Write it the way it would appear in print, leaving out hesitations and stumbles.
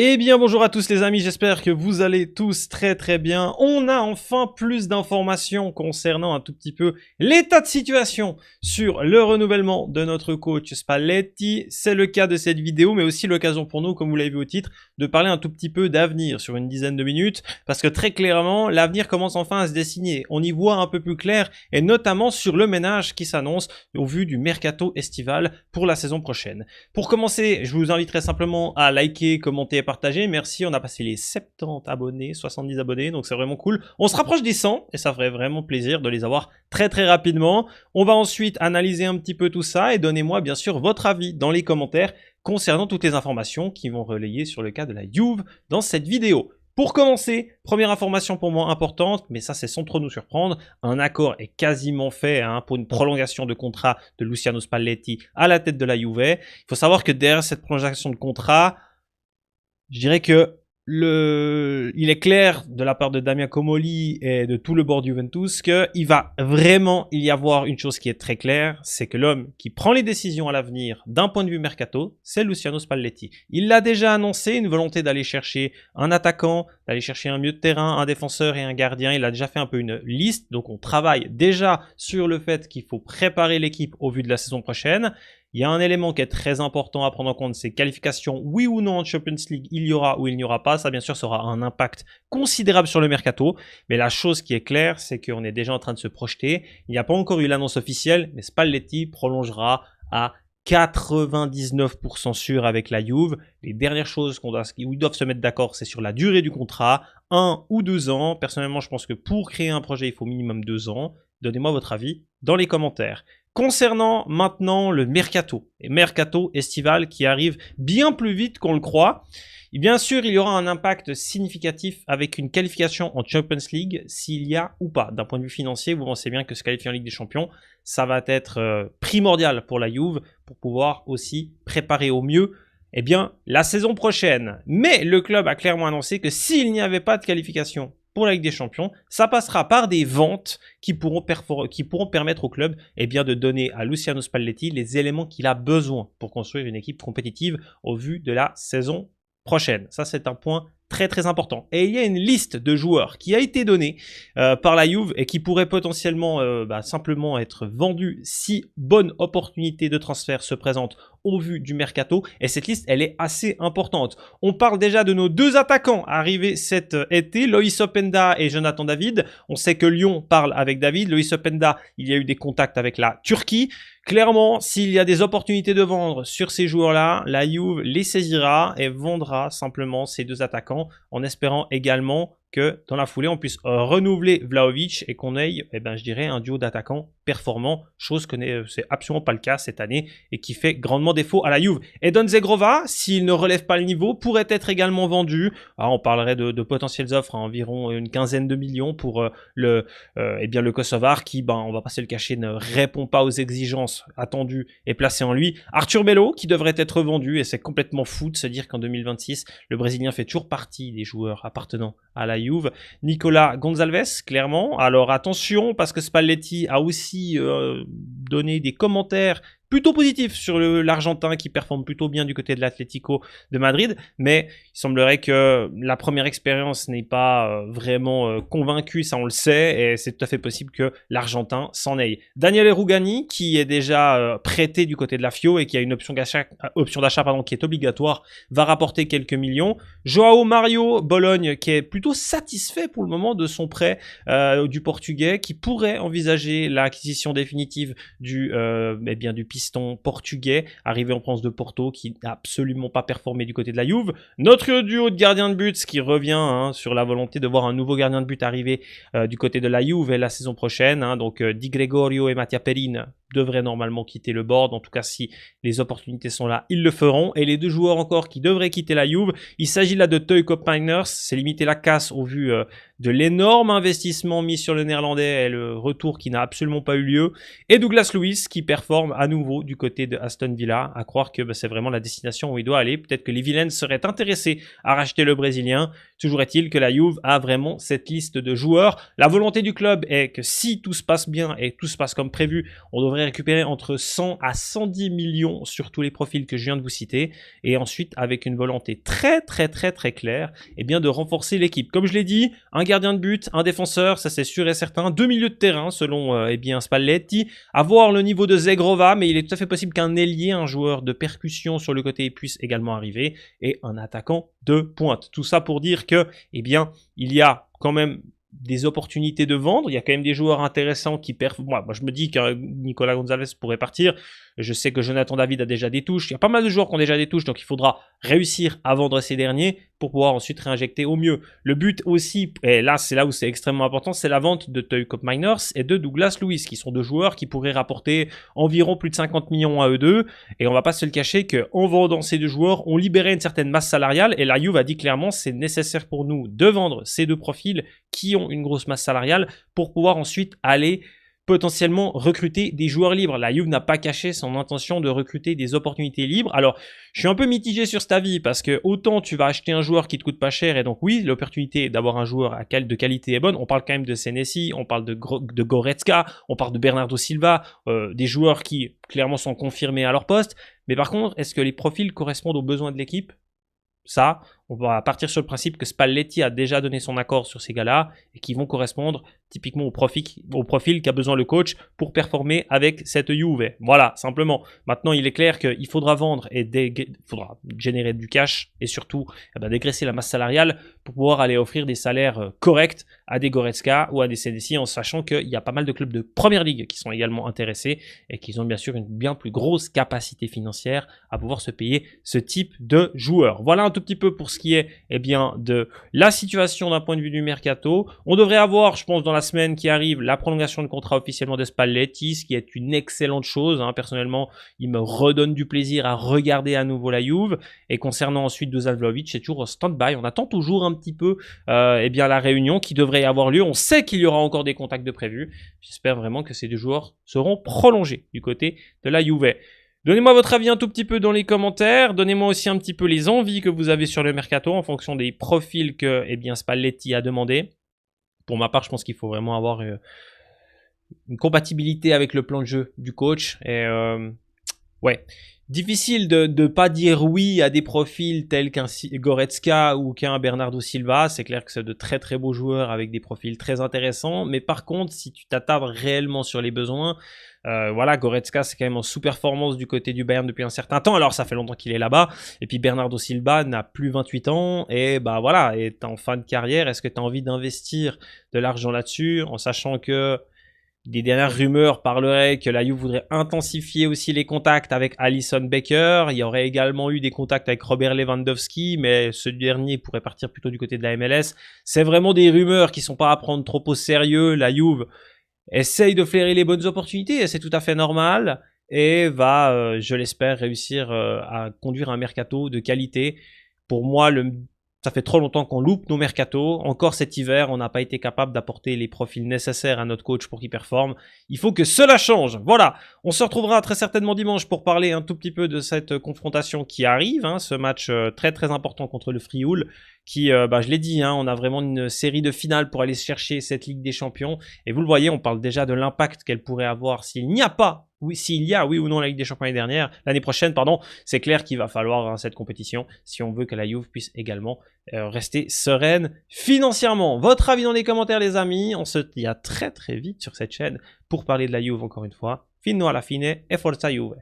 Eh bien bonjour à tous les amis, j'espère que vous allez tous très bien. On a enfin plus d'informations concernant un tout petit peu l'état de situation sur le renouvellement de notre coach Spalletti. C'est le cas de cette vidéo, mais aussi l'occasion pour nous, comme vous l'avez vu au titre, de parler un tout petit peu d'avenir sur une dizaine de minutes, parce que très clairement, l'avenir commence enfin à se dessiner. On y voit un peu plus clair, et notamment sur le ménage qui s'annonce au vu du mercato estival pour la saison prochaine. Pour commencer, je vous inviterai simplement à liker, commenter et partager. Merci, on a passé les 70 abonnés, 70 abonnés, donc c'est vraiment cool. On se rapproche des 100 et ça ferait vraiment plaisir de les avoir très rapidement. On va ensuite analyser un petit peu tout ça et donnez-moi bien sûr votre avis dans les commentaires concernant toutes les informations qui vont relayer sur le cas de la Juve dans cette vidéo. Pour commencer, première information pour moi importante, mais ça c'est sans trop nous surprendre, un accord est quasiment fait pour une prolongation de contrat de Luciano Spalletti à la tête de la Juve. Il faut savoir que derrière cette prolongation de contrat, je dirais que il est clair de la part de Damien Comolli et de tout le board Juventus qu'il va vraiment y avoir une chose qui est très claire, c'est que l'homme qui prend les décisions à l'avenir d'un point de vue mercato, c'est Luciano Spalletti. Il l'a déjà annoncé, une volonté d'aller chercher un attaquant, d'aller chercher un milieu de terrain, un défenseur et un gardien. Il a déjà fait un peu une liste, donc on travaille déjà sur le fait qu'il faut préparer l'équipe au vu de la saison prochaine. Il y a un élément qui est très important à prendre en compte, c'est qualification, oui ou non en Champions League, il y aura ou il n'y aura pas. Ça, bien sûr, sera un impact considérable sur le mercato. Mais la chose qui est claire, c'est qu'on est déjà en train de se projeter. Il n'y a pas encore eu l'annonce officielle, mais Spalletti prolongera à 99% sûr avec la Juve. Les dernières choses où ils doivent se mettre d'accord, c'est sur la durée du contrat, 1 ou 2 ans. Personnellement, je pense que pour créer un projet, il faut minimum 2 ans. Donnez-moi votre avis dans les commentaires. Concernant maintenant le mercato estival qui arrive bien plus vite qu'on le croit, et bien sûr, il y aura un impact significatif avec une qualification en Champions League, s'il y a ou pas. D'un point de vue financier, vous pensez bien que se qualifier en Ligue des Champions, ça va être primordial pour la Juve pour pouvoir aussi préparer au mieux la saison prochaine. Mais le club a clairement annoncé que s'il n'y avait pas de qualification pour la Ligue des Champions, ça passera par des ventes qui pourront permettre au club de donner à Luciano Spalletti les éléments qu'il a besoin pour construire une équipe compétitive au vu de la saison prochaine. Ça, c'est un point très important. Et il y a une liste de joueurs qui a été donnée par la Juve et qui pourrait potentiellement simplement être vendus si bonne opportunité de transfert se présente au vu du mercato. Et cette liste, elle est assez importante. On parle déjà de nos deux attaquants arrivés cet été, Loïs Openda et Jonathan David. On sait que Lyon parle avec David. Loïs Openda, il y a eu des contacts avec la Turquie. Clairement, s'il y a des opportunités de vendre sur ces joueurs-là, la Juve les saisira et vendra simplement ces deux attaquants en espérant également que dans la foulée, on puisse renouveler Vlahovic et qu'on ait, je dirais, un duo d'attaquants performants, chose que c'est absolument pas le cas cette année et qui fait grandement défaut à la Juve. Edon Zegrova, s'il ne relève pas le niveau, pourrait être également vendu. Alors, on parlerait de potentielles offres à environ une quinzaine de millions pour le Kosovar qui, on va pas se le cacher, ne répond pas aux exigences attendues et placées en lui. Arthur Melo, qui devrait être vendu et c'est complètement fou de se dire qu'en 2026, le Brésilien fait toujours partie des joueurs appartenant à la Juve. Nicolas Gonçalves, clairement. Alors attention, parce que Spalletti a aussi donné des commentaires plutôt positif sur l'Argentin qui performe plutôt bien du côté de l'Atlético de Madrid, mais il semblerait que la première expérience n'est pas vraiment convaincue, ça on le sait, et c'est tout à fait possible que l'Argentin s'en aille. Daniele Rugani, qui est déjà prêté du côté de la Fio et qui a une option d'achat qui est obligatoire, va rapporter quelques millions. Joao Mario Bologne, qui est plutôt satisfait pour le moment de son prêt du Portugais, qui pourrait envisager l'acquisition définitive du piston portugais, arrivé en province de Porto, qui n'a absolument pas performé du côté de la Juve. Notre duo de gardiens de but, qui revient sur la volonté de voir un nouveau gardien de but arriver du côté de la Juve la saison prochaine. Donc Di Gregorio et Mattia Perin devraient normalement quitter le board. En tout cas, si les opportunités sont là, ils le feront. Et les deux joueurs encore qui devraient quitter la Juve, il s'agit là de Teuko Piners. C'est limiter la casse au vu de l'énorme investissement mis sur le néerlandais et le retour qui n'a absolument pas eu lieu. Et Douglas Luiz qui performe à nouveau du côté de Aston Villa. À croire que c'est vraiment la destination où il doit aller. Peut-être que les Villains seraient intéressés à racheter le Brésilien. Toujours est-il que la Juve a vraiment cette liste de joueurs. La volonté du club est que si tout se passe bien et tout se passe comme prévu, on devrait devrait récupérer entre 100 à 110 millions sur tous les profils que je viens de vous citer. Et ensuite, avec une volonté très claire, eh bien de renforcer l'équipe. Comme je l'ai dit, un gardien de but, un défenseur, ça c'est sûr et certain. 2 milieux de terrain selon eh bien Spalletti. Avoir le niveau de Zegrova, mais il est tout à fait possible qu'un ailier, un joueur de percussion sur le côté puisse également arriver. Et un attaquant de pointe. Tout ça pour dire que, eh bien, il y a quand même des opportunités de vendre, il y a quand même des joueurs intéressants qui performent. Moi, je me dis que Nicolas Gonzalez pourrait partir. Je sais que Jonathan David a déjà des touches. Il y a pas mal de joueurs qui ont déjà des touches, donc il faudra réussir à vendre ces derniers pour pouvoir ensuite réinjecter au mieux. Le but aussi, et là c'est là où c'est extrêmement important, c'est la vente de Toy Cop Miners et de Douglas Lewis, qui sont deux joueurs qui pourraient rapporter environ plus de 50 millions à eux deux. Et on va pas se le cacher qu'en vendant ces deux joueurs, on libérait une certaine masse salariale. Et la Juve a dit clairement, c'est nécessaire pour nous de vendre ces deux profils qui ont une grosse masse salariale pour pouvoir ensuite aller potentiellement recruter des joueurs libres. La Juve n'a pas caché son intention de recruter des opportunités libres. Alors, je suis un peu mitigé sur cet avis parce que autant tu vas acheter un joueur qui te coûte pas cher et donc oui, l'opportunité d'avoir un joueur de qualité est bonne. On parle quand même de Senesi, on parle de Goretzka, on parle de Bernardo Silva, des joueurs qui clairement sont confirmés à leur poste. Mais par contre, est-ce que les profils correspondent aux besoins de l'équipe ? Ça, on va partir sur le principe que Spalletti a déjà donné son accord sur ces gars-là et qui vont correspondre typiquement au profil qu'a besoin le coach pour performer avec cette Juve. Voilà, simplement. Maintenant, il est clair qu'il faudra vendre et il faudra générer du cash et surtout dégraisser la masse salariale pour pouvoir aller offrir des salaires corrects à des Goretzka ou à des Senesi, en sachant qu'il y a pas mal de clubs de première ligue qui sont également intéressés et qui ont bien sûr une bien plus grosse capacité financière à pouvoir se payer ce type de joueurs. Voilà un tout petit peu pour ce qui est de la situation d'un point de vue du mercato. On devrait avoir, je pense, dans la semaine qui arrive, la prolongation de contrat officiellement de Spalletti, ce qui est une excellente chose. Personnellement, il me redonne du plaisir à regarder à nouveau la Juve. Et concernant ensuite Dusan Vlahovic, c'est toujours stand-by. On attend toujours un petit peu la réunion qui devrait avoir lieu. On sait qu'il y aura encore des contacts de prévus. J'espère vraiment que ces deux joueurs seront prolongés du côté de la Juve. Donnez-moi votre avis un tout petit peu dans les commentaires. Donnez-moi aussi un petit peu les envies que vous avez sur le mercato en fonction des profils que Spalletti a demandé. Pour ma part, je pense qu'il faut vraiment avoir une compatibilité avec le plan de jeu du coach. Et ouais, difficile de pas dire oui à des profils tels qu'un Goretzka ou qu'un Bernardo Silva. C'est clair que c'est de très très beaux joueurs avec des profils très intéressants. Mais par contre, si tu t'attardes réellement sur les besoins, Goretzka c'est quand même en sous-performance du côté du Bayern depuis un certain temps. Alors ça fait longtemps qu'il est là-bas. Et puis Bernardo Silva n'a plus 28 ans et est en fin de carrière. Est-ce que tu as envie d'investir de l'argent là-dessus en sachant que des dernières rumeurs parleraient que la Juve voudrait intensifier aussi les contacts avec Alisson Becker. Il y aurait également eu des contacts avec Robert Lewandowski, mais ce dernier pourrait partir plutôt du côté de la MLS. C'est vraiment des rumeurs qui sont pas à prendre trop au sérieux. La Juve essaye de flairer les bonnes opportunités et c'est tout à fait normal et va, je l'espère, réussir à conduire un mercato de qualité. Pour moi, ça fait trop longtemps qu'on loupe nos mercatos. Encore cet hiver, on n'a pas été capable d'apporter les profils nécessaires à notre coach pour qu'il performe. Il faut que cela change. Voilà, on se retrouvera très certainement dimanche pour parler un tout petit peu de cette confrontation qui arrive. Ce match très très important contre le Frioul qui, je l'ai dit, on a vraiment une série de finales pour aller chercher cette Ligue des Champions. Et vous le voyez, on parle déjà de l'impact qu'elle pourrait avoir s'il n'y a pas, s'il y a, oui ou non, la Ligue des Champions l'année prochaine, c'est clair qu'il va falloir cette compétition si on veut que la Juve puisse également rester sereine financièrement. Votre avis dans les commentaires, les amis. On se dit à très très vite sur cette chaîne pour parler de la Juve encore une fois. Fino alla fine e forza Juve.